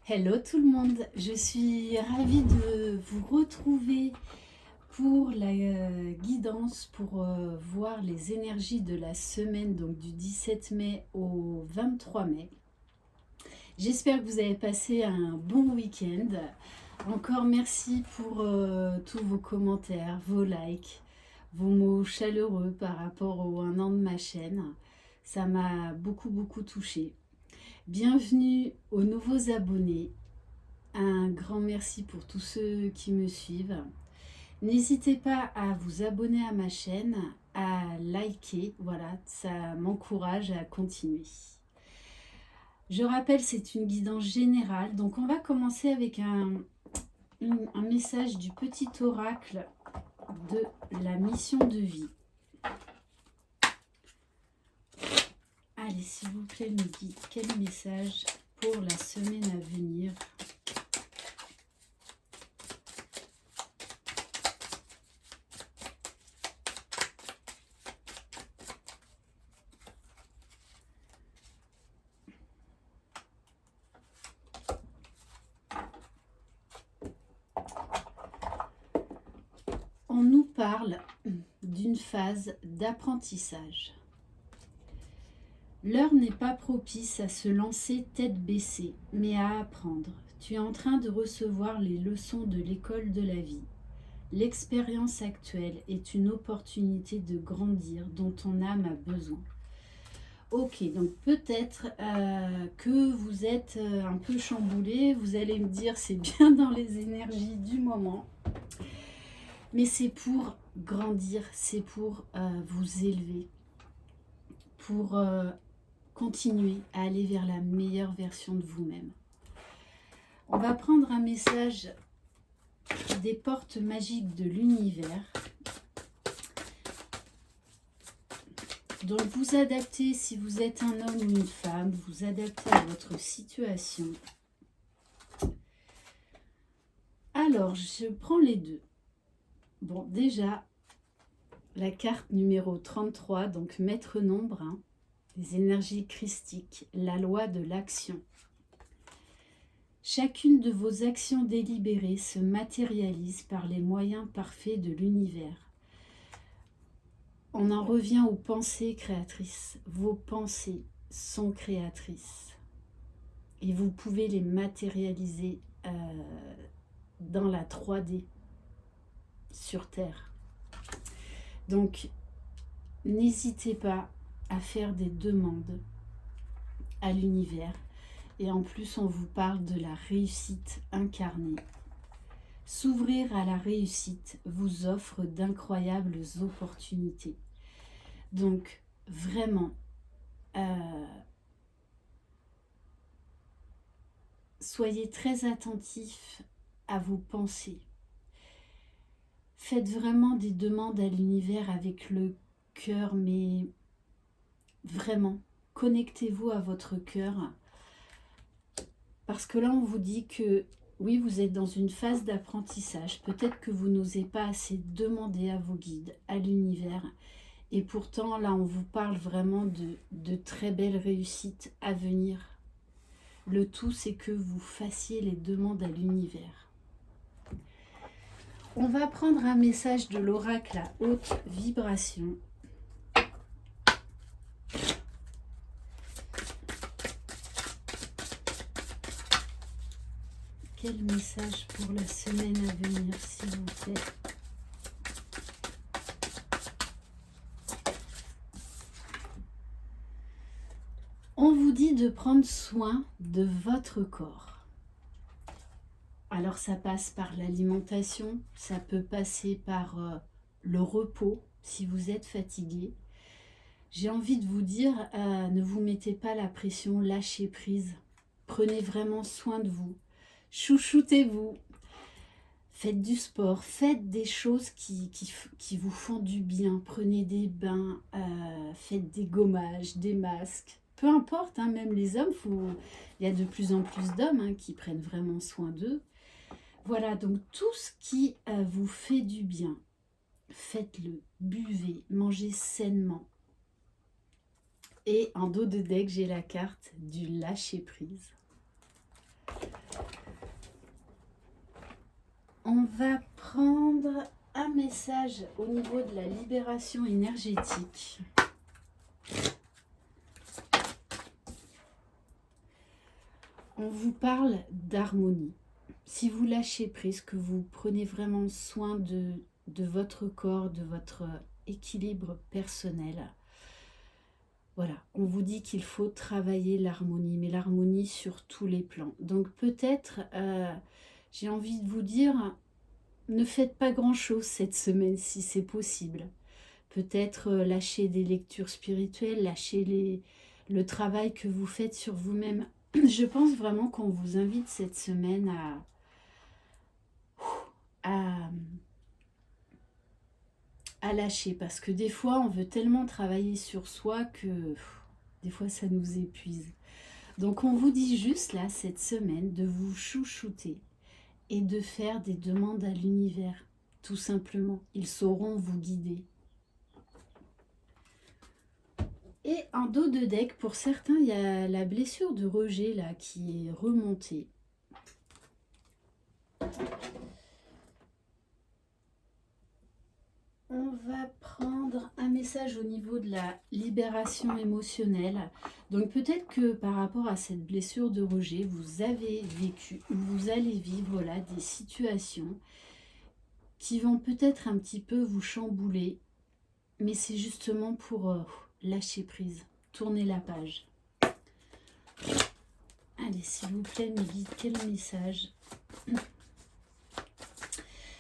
Hello tout le monde, je suis ravie de vous retrouver pour la guidance pour voir les énergies de la semaine, donc du 17 mai au 23 mai. J'espère que vous avez passé un bon week-end. Encore merci pour tous vos commentaires, vos likes, vos mots chaleureux par rapport au 1 an de ma chaîne. Ça m'a beaucoup touchée. Bienvenue aux nouveaux abonnés. Un grand merci pour tous ceux qui me suivent. N'hésitez pas à vous abonner à ma chaîne, à liker, voilà, ça m'encourage à continuer. Je rappelle, c'est une guidance générale, donc on va commencer avec un message du petit oracle de la mission de vie. Allez, s'il vous plaît, me dites quel message pour la semaine à venir. On nous parle d'une phase d'apprentissage. L'heure n'est pas propice à se lancer tête baissée, mais à apprendre. Tu es en train de recevoir les leçons de l'école de la vie. L'expérience actuelle est une opportunité de grandir dont ton âme a besoin. Ok, donc peut-être que vous êtes un peu chamboulé, vous allez me dire c'est bien dans les énergies du moment. Mais c'est pour grandir, c'est pour vous élever, pour continuer à aller vers la meilleure version de vous-même. On va prendre un message des portes magiques de l'univers. Donc vous adaptez, si vous êtes un homme ou une femme, vous adaptez à votre situation. Alors, je prends les deux. Bon, déjà, la carte numéro 33, donc maître nombre, les énergies christiques, la loi de l'action. Chacune de vos actions délibérées se matérialise par les moyens parfaits de l'univers. On en revient aux pensées créatrices. Vos pensées sont créatrices. Et vous pouvez les matérialiser dans la 3D, sur Terre. Donc, n'hésitez pas à faire des demandes à l'univers. Et en plus, on vous parle de la réussite incarnée. S'ouvrir à la réussite vous offre d'incroyables opportunités. Donc, vraiment, soyez très attentifs à vos pensées. Faites vraiment des demandes à l'univers avec le cœur, mais vraiment, connectez-vous à votre cœur. Parce que là, on vous dit que, oui, vous êtes dans une phase d'apprentissage. Peut-être que vous n'osez pas assez demander à vos guides, à l'univers. Et pourtant, là, on vous parle vraiment de très belles réussites à venir. Le tout, c'est que vous fassiez les demandes à l'univers. On va prendre un message de l'oracle à haute vibration. Quel message pour la semaine à venir, s'il vous plaît? On vous dit de prendre soin de votre corps. Alors ça passe par l'alimentation, ça peut passer par le repos si vous êtes fatigué. J'ai envie de vous dire, ne vous mettez pas la pression, lâchez prise. Prenez vraiment soin de vous. Chouchoutez-vous. Faites du sport, faites des choses qui vous font du bien. Prenez des bains, faites des gommages, des masques. Peu importe, même les hommes, il y a de plus en plus d'hommes qui prennent vraiment soin d'eux. Voilà, donc tout ce qui vous fait du bien, faites-le, buvez, mangez sainement. Et en dos de deck, j'ai la carte du lâcher-prise. On va prendre un message au niveau de la libération énergétique. On vous parle d'harmonie. Si vous lâchez prise, que vous prenez vraiment soin de votre corps, de votre équilibre personnel, voilà, on vous dit qu'il faut travailler l'harmonie, mais l'harmonie sur tous les plans. Donc peut-être, j'ai envie de vous dire, ne faites pas grand-chose cette semaine si c'est possible. Peut-être lâcher des lectures spirituelles, lâcher le travail que vous faites sur vous-même. Je pense vraiment qu'on vous invite cette semaine à lâcher. Parce que des fois, on veut tellement travailler sur soi que des fois, ça nous épuise. Donc, on vous dit juste là, cette semaine, de vous chouchouter et de faire des demandes à l'univers. Tout simplement. Ils sauront vous guider. Et en dos de deck, pour certains, il y a la blessure de rejet là qui est remontée. On va prendre un message au niveau de la libération émotionnelle. Donc peut-être que par rapport à cette blessure de rejet, vous avez vécu ou vous allez vivre là des situations qui vont peut-être un petit peu vous chambouler. Mais c'est justement pour lâcher prise, tourner la page. Allez, s'il vous plaît, mes guides, quel message?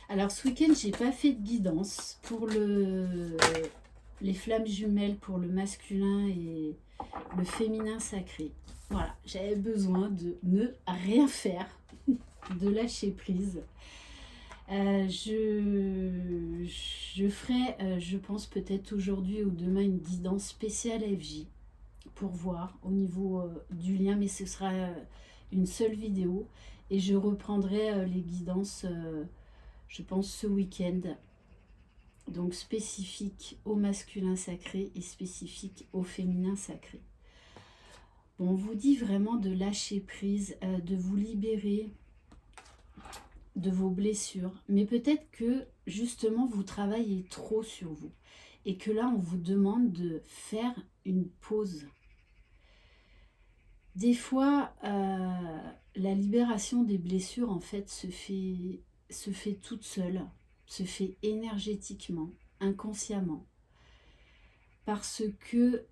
Alors, ce week-end, j'ai pas fait de guidance pour les flammes jumelles, pour le masculin et le féminin sacré. Voilà, j'avais besoin de ne rien faire, de lâcher prise. Je ferai, je pense peut-être aujourd'hui ou demain, une guidance spéciale FJ pour voir au niveau du lien, mais ce sera une seule vidéo et je reprendrai les guidances, je pense, ce week-end. Donc spécifique au masculin sacré et spécifique au féminin sacré. Bon, on vous dit vraiment de lâcher prise, de vous libérer de vos blessures, mais peut-être que justement vous travaillez trop sur vous et que là on vous demande de faire une pause. Des fois la libération des blessures en fait se fait toute seule, se fait énergétiquement, inconsciemment, parce que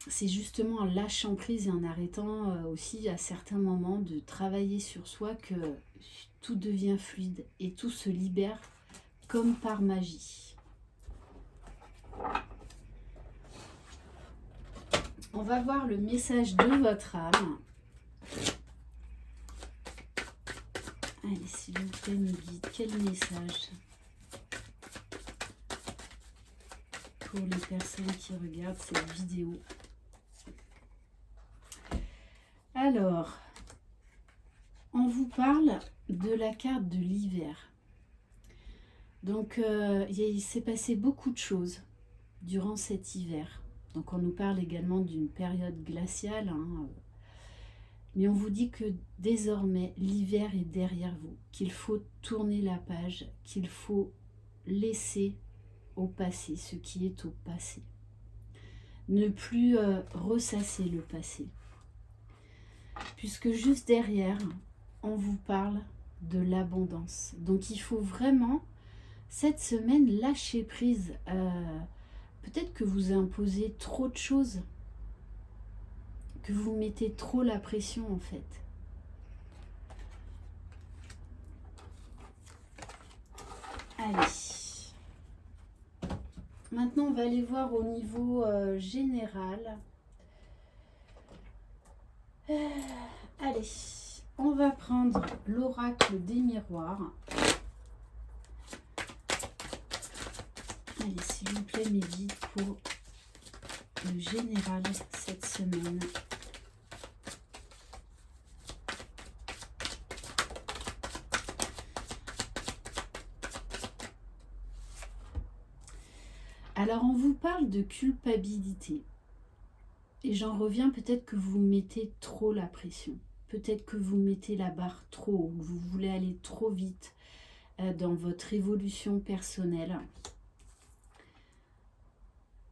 c'est justement en lâchant prise et en arrêtant aussi à certains moments de travailler sur soi que tout devient fluide et tout se libère comme par magie. On va voir le message de votre âme. Allez, s'il vous plaît, mes guides, quel message pour les personnes qui regardent cette vidéo? Alors, on vous parle de la carte de l'hiver. Donc, il s'est passé beaucoup de choses durant cet hiver. Donc, on nous parle également d'une période glaciale. Mais on vous dit que désormais, l'hiver est derrière vous, qu'il faut tourner la page, qu'il faut laisser au passé ce qui est au passé. Ne plus ressasser le passé. Puisque juste derrière, on vous parle de l'abondance. Donc il faut vraiment, cette semaine, lâcher prise. Peut-être que vous imposez trop de choses, que vous mettez trop la pression en fait. Allez. Maintenant, on va aller voir au niveau général. Allez, on va prendre l'oracle des miroirs. Allez, s'il vous plaît, mes guides, pour le général cette semaine. Alors, on vous parle de culpabilité. Et j'en reviens, peut-être que vous mettez trop la pression. peut-être que vous mettez la barre trop haut, que vous voulez aller trop vite dans votre évolution personnelle.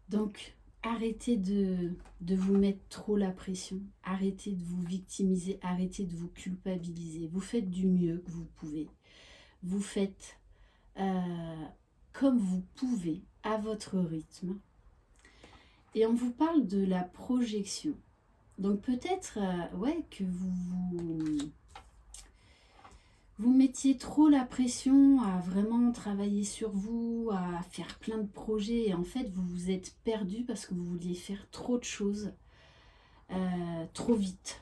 Donc, arrêtez de vous mettre trop la pression, arrêtez de vous victimiser, arrêtez de vous culpabiliser. Vous faites du mieux que vous pouvez. Vous faites comme vous pouvez, à votre rythme. Et on vous parle de la projection. Donc peut-être ouais, que vous mettiez trop la pression à vraiment travailler sur vous, à faire plein de projets. Et en fait, vous vous êtes perdu parce que vous vouliez faire trop de choses trop vite.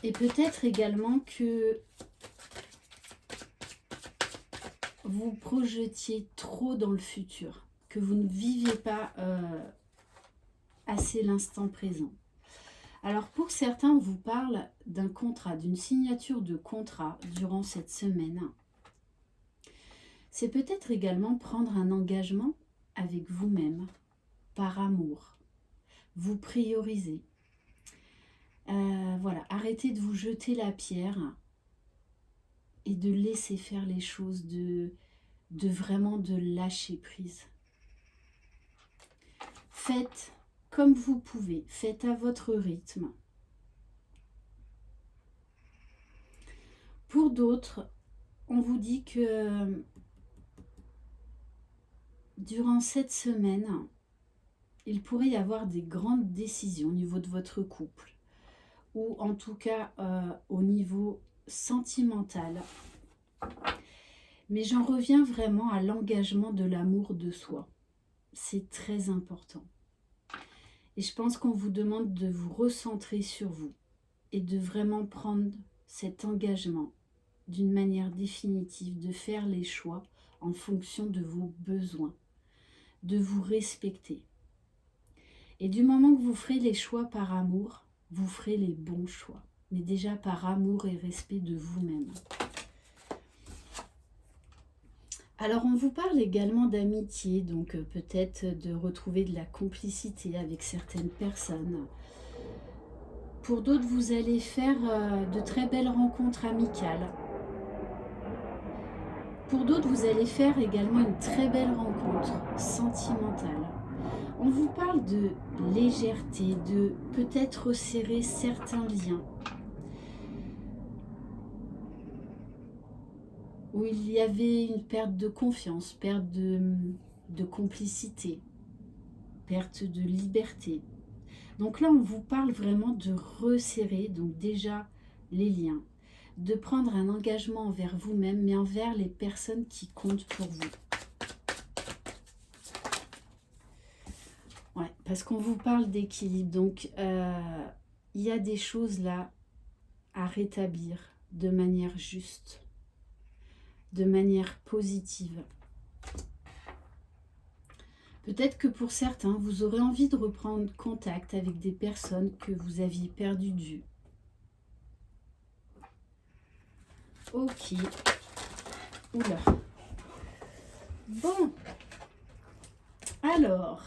Et peut-être également que vous projetiez trop dans le futur, que vous ne vivez pas assez l'instant présent. Alors pour certains, on vous parle d'un contrat, d'une signature de contrat durant cette semaine. C'est peut-être également prendre un engagement avec vous-même, par amour. Vous priorisez. Voilà, arrêtez de vous jeter la pierre et de laisser faire les choses, de vraiment de lâcher prise. Faites comme vous pouvez, faites à votre rythme. Pour d'autres, on vous dit que durant cette semaine, il pourrait y avoir des grandes décisions au niveau de votre couple, ou en tout cas au niveau sentimental. Mais j'en reviens vraiment à l'engagement de l'amour de soi. C'est très important. Et je pense qu'on vous demande de vous recentrer sur vous et de vraiment prendre cet engagement d'une manière définitive, de faire les choix en fonction de vos besoins, de vous respecter. Et du moment que vous ferez les choix par amour, vous ferez les bons choix. Mais déjà par amour et respect de vous-même. Alors on vous parle également d'amitié, donc peut-être de retrouver de la complicité avec certaines personnes. Pour d'autres, vous allez faire de très belles rencontres amicales. Pour d'autres, vous allez faire également une très belle rencontre sentimentale. On vous parle de légèreté, de peut-être resserrer certains liens. Où il y avait une perte de confiance, perte de complicité, perte de liberté. Donc là, on vous parle vraiment de resserrer, donc déjà les liens, de prendre un engagement envers vous-même, mais envers les personnes qui comptent pour vous. Ouais, parce qu'on vous parle d'équilibre, donc il y a des choses là à rétablir de manière juste, de manière positive. Peut-être que pour certains, vous aurez envie de reprendre contact avec des personnes que vous aviez perdues de vue. Ok. Oula. Bon. Alors,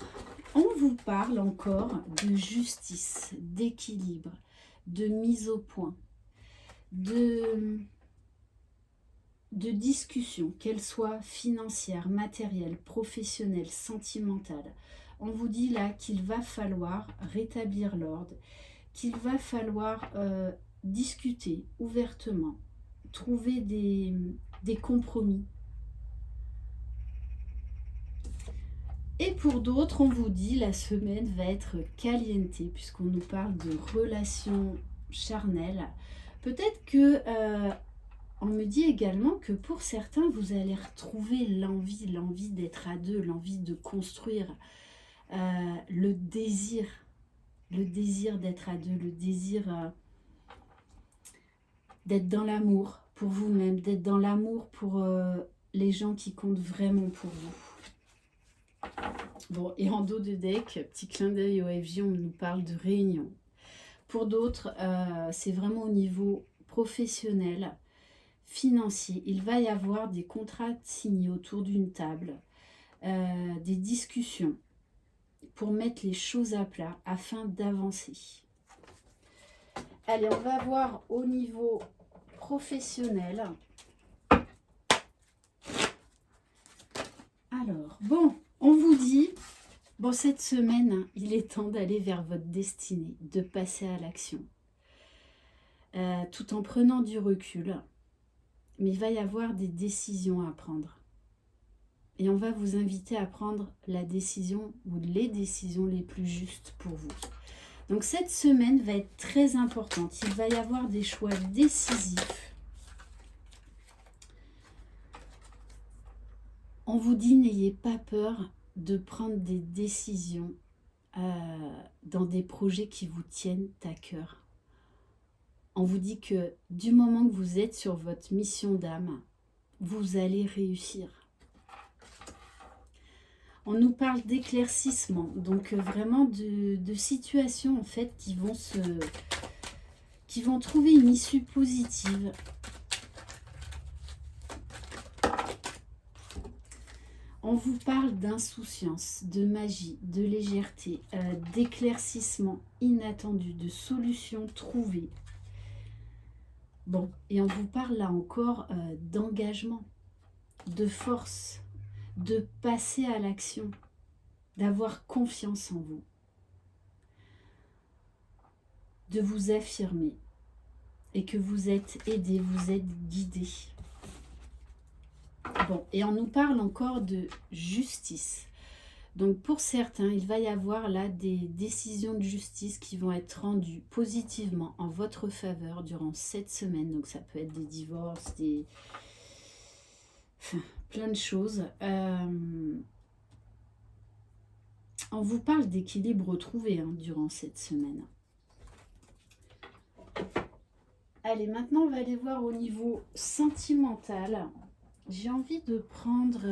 on vous parle encore de justice, d'équilibre, de mise au point, de discussion, qu'elle soit financière, matérielle, professionnelle, sentimentale. On vous dit là qu'il va falloir rétablir l'ordre, qu'il va falloir discuter ouvertement, trouver des compromis. Et pour d'autres, on vous dit la semaine va être caliente, puisqu'on nous parle de relations charnelles. Peut-être que on me dit également que pour certains, vous allez retrouver l'envie d'être à deux, l'envie de construire, le désir d'être à deux, le désir d'être dans l'amour pour vous-même, d'être dans l'amour pour les gens qui comptent vraiment pour vous. Bon, et en dos de deck, petit clin d'œil au FJ, on nous parle de réunion. Pour d'autres, c'est vraiment au niveau professionnel, financier. Il va y avoir des contrats signés autour d'une table, des discussions pour mettre les choses à plat afin d'avancer. Allez, on va voir au niveau professionnel. Alors, bon, on vous dit, bon, cette semaine, il est temps d'aller vers votre destinée, de passer à l'action. Tout en prenant du recul. Mais il va y avoir des décisions à prendre. Et on va vous inviter à prendre la décision ou les décisions les plus justes pour vous. Donc cette semaine va être très importante. Il va y avoir des choix décisifs. On vous dit, n'ayez pas peur de prendre des décisions dans des projets qui vous tiennent à cœur. On vous dit que du moment que vous êtes sur votre mission d'âme, vous allez réussir. On nous parle d'éclaircissement, donc vraiment de situations en fait qui vont trouver une issue positive. On vous parle d'insouciance, de magie, de légèreté, d'éclaircissement inattendu, de solutions trouvées. Bon, et on vous parle là encore d'engagement, de force, de passer à l'action, d'avoir confiance en vous, de vous affirmer et que vous êtes aidé, vous êtes guidé. Bon, et on nous parle encore de justice. Donc pour certains, il va y avoir là des décisions de justice qui vont être rendues positivement en votre faveur durant cette semaine. Donc ça peut être des divorces, plein de choses. On vous parle d'équilibre retrouvé durant cette semaine. Allez, maintenant on va aller voir au niveau sentimental. J'ai envie de prendre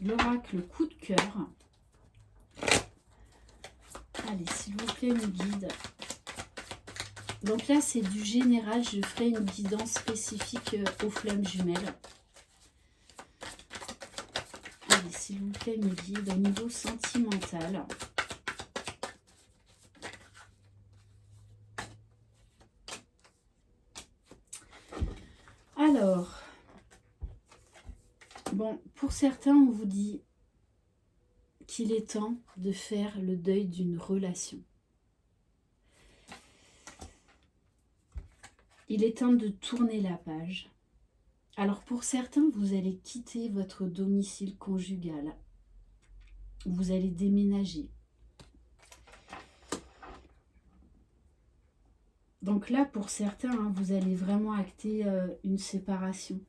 l'oracle coup de cœur. Allez, s'il vous plaît, me guide. Donc là, c'est du général. Je ferai une guidance spécifique aux flammes jumelles. Allez, s'il vous plaît, me guide au niveau sentimental. Alors, bon, pour certains, on vous dit qu'il est temps de faire le deuil d'une relation. Il est temps de tourner la page. Alors pour certains, vous allez quitter votre domicile conjugal. Vous allez déménager. Donc là, pour certains, vous allez vraiment acter une séparation.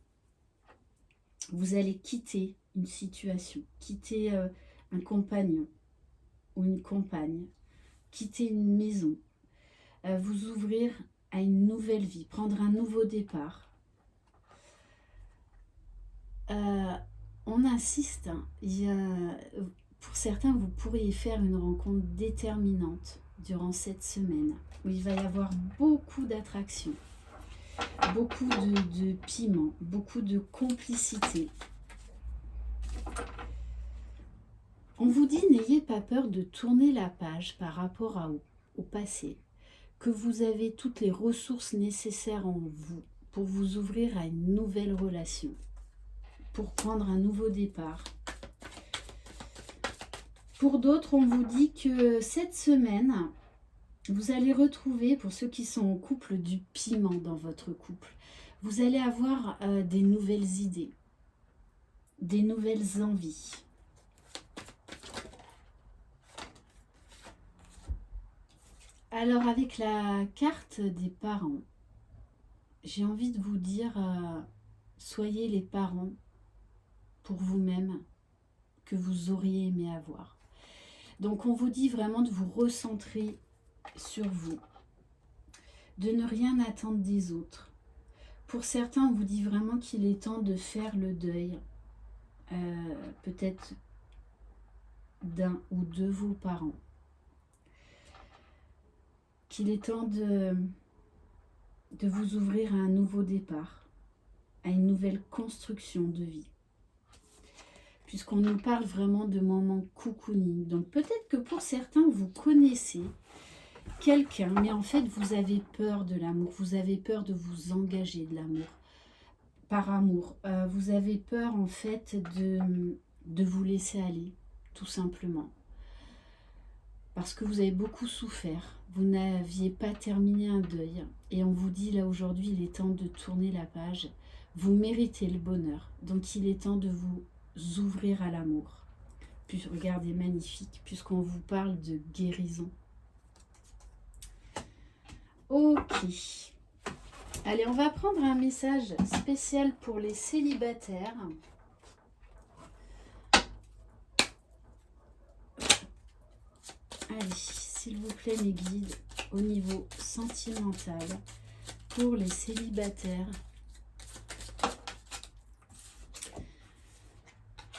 Vous allez quitter une situation, quitter un compagnon ou une compagne, quitter une maison, vous ouvrir à une nouvelle vie, prendre un nouveau départ. On insiste, pour certains, vous pourriez faire une rencontre déterminante durant cette semaine, où il va y avoir beaucoup d'attraction, beaucoup de piment, beaucoup de complicité. On vous dit, n'ayez pas peur de tourner la page par rapport au passé, que vous avez toutes les ressources nécessaires en vous pour vous ouvrir à une nouvelle relation, pour prendre un nouveau départ. Pour d'autres, on vous dit que cette semaine, vous allez retrouver, pour ceux qui sont en couple, du piment dans votre couple. Vous allez avoir des nouvelles idées, des nouvelles envies. Alors avec la carte des parents, j'ai envie de vous dire, soyez les parents pour vous-même que vous auriez aimé avoir. Donc on vous dit vraiment de vous recentrer sur vous, de ne rien attendre des autres. Pour certains, on vous dit vraiment qu'il est temps de faire le deuil, peut-être d'un ou de vos parents. Qu'il est temps de vous ouvrir à un nouveau départ, à une nouvelle construction de vie. puisqu'on nous parle vraiment de moments cocooning. Donc peut-être que pour certains, vous connaissez quelqu'un, mais en fait, vous avez peur de l'amour, vous avez peur de vous engager de l'amour, par amour. Vous avez peur en fait de vous laisser aller, tout simplement. Parce que vous avez beaucoup souffert, vous n'aviez pas terminé un deuil, et on vous dit là aujourd'hui, il est temps de tourner la page. Vous méritez le bonheur, donc il est temps de vous ouvrir à l'amour. Puis regardez, magnifique, puisqu'on vous parle de guérison. Ok. Allez, on va prendre un message spécial pour les célibataires. Allez, s'il vous plaît, mes guides, au niveau sentimental, pour les célibataires.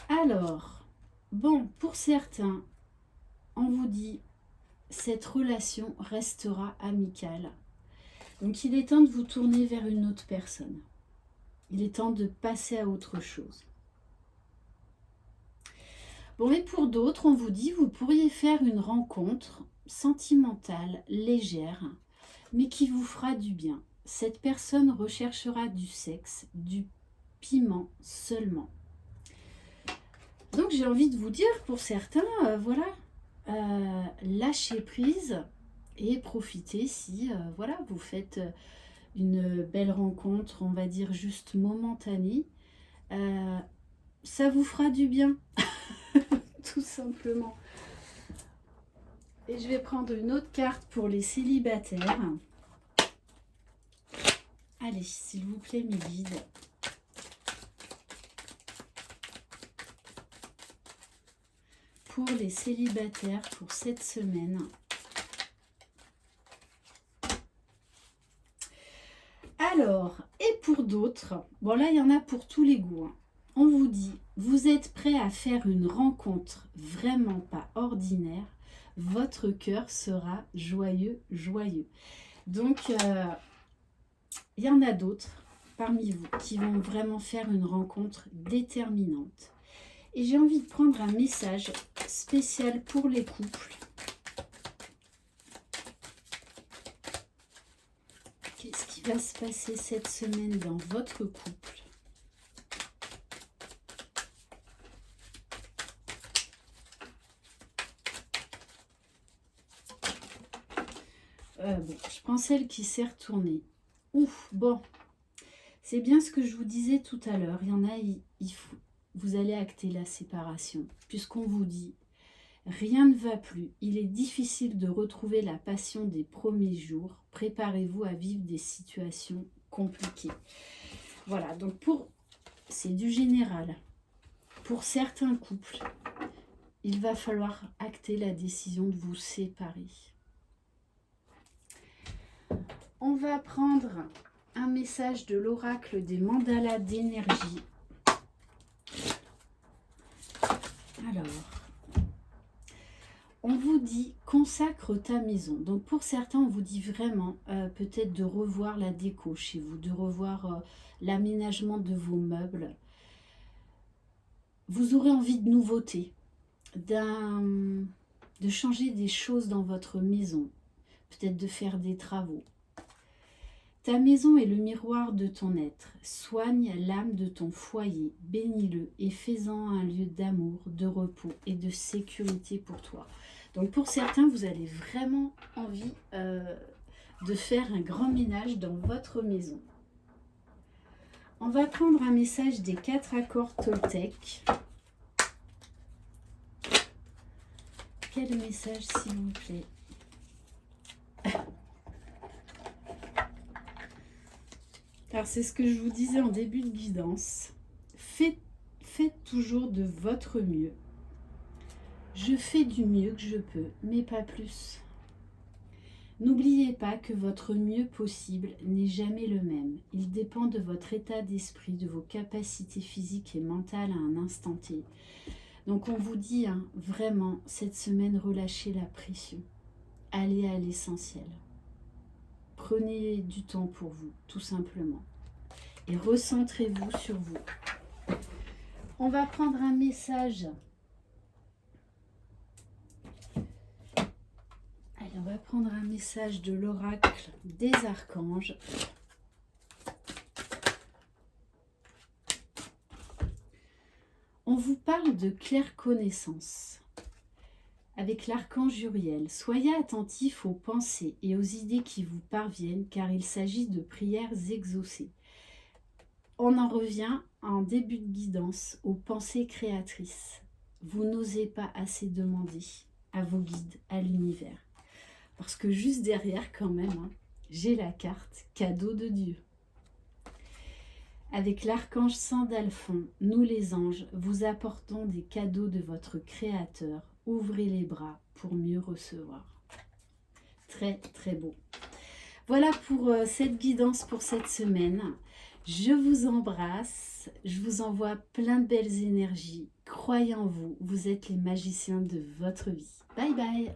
Alors, bon, pour certains, on vous dit, cette relation restera amicale. Donc, il est temps de vous tourner vers une autre personne. Il est temps de passer à autre chose. Bon, et pour d'autres, on vous dit, vous pourriez faire une rencontre sentimentale, légère, mais qui vous fera du bien. Cette personne recherchera du sexe, du piment seulement. Donc, j'ai envie de vous dire, pour certains, voilà, lâchez prise et profitez si, voilà, vous faites une belle rencontre, on va dire juste momentanée. Ça vous fera du bien. Tout simplement. Et je vais prendre une autre carte pour les célibataires. Allez, s'il vous plaît, mes guides. Pour les célibataires, pour cette semaine. Alors, et pour d'autres, bon là, il y en a pour tous les goûts, hein. On vous dit, vous êtes prêt à faire une rencontre vraiment pas ordinaire, votre cœur sera joyeux, joyeux. Donc, il y en a d'autres parmi vous qui vont vraiment faire une rencontre déterminante. Et j'ai envie de prendre un message spécial pour les couples. Qu'est-ce qui va se passer cette semaine dans votre couple ? Bon, je prends celle qui s'est retournée. Ouf, bon. C'est bien ce que je vous disais tout à l'heure. Il y en a, vous allez acter la séparation. Puisqu'on vous dit, rien ne va plus. Il est difficile de retrouver la passion des premiers jours. Préparez-vous à vivre des situations compliquées. Voilà, donc c'est du général. Pour certains couples, il va falloir acter la décision de vous séparer. On va prendre un message de l'oracle des mandalas d'énergie. Alors, on vous dit consacre ta maison. Donc pour certains, on vous dit vraiment peut-être de revoir la déco chez vous, de revoir l'aménagement de vos meubles. Vous aurez envie de nouveautés, de changer des choses dans votre maison, peut-être de faire des travaux. Ta maison est le miroir de ton être. Soigne l'âme de ton foyer, bénis-le et fais-en un lieu d'amour, de repos et de sécurité pour toi. Donc pour certains, vous avez vraiment envie de faire un grand ménage dans votre maison. On va prendre un message des 4 accords Toltec. Quel message, s'il vous plaît ? Alors, c'est ce que je vous disais en début de guidance. Faites toujours de votre mieux. Je fais du mieux que je peux, mais pas plus. N'oubliez pas que votre mieux possible n'est jamais le même. Il dépend de votre état d'esprit, de vos capacités physiques et mentales à un instant T. Donc, on vous dit, hein, vraiment, cette semaine, relâchez la pression. Allez à l'essentiel. Prenez du temps pour vous, tout simplement. Et recentrez-vous sur vous. On va prendre un message. Allez, on va prendre un message de l'oracle des archanges. On vous parle de claire connaissance. Avec l'archange Uriel, soyez attentifs aux pensées et aux idées qui vous parviennent, car il s'agit de prières exaucées. On en revient en début de guidance aux pensées créatrices. Vous n'osez pas assez demander à vos guides, à l'univers. Parce que juste derrière quand même, j'ai la carte cadeau de Dieu. Avec l'archange Sandalphon, nous les anges, vous apportons des cadeaux de votre Créateur. Ouvrez les bras pour mieux recevoir. Très très beau. Voilà pour cette guidance pour cette semaine. Je vous embrasse, je vous envoie plein de belles énergies. Croyez en vous, vous êtes les magiciens de votre vie. Bye bye.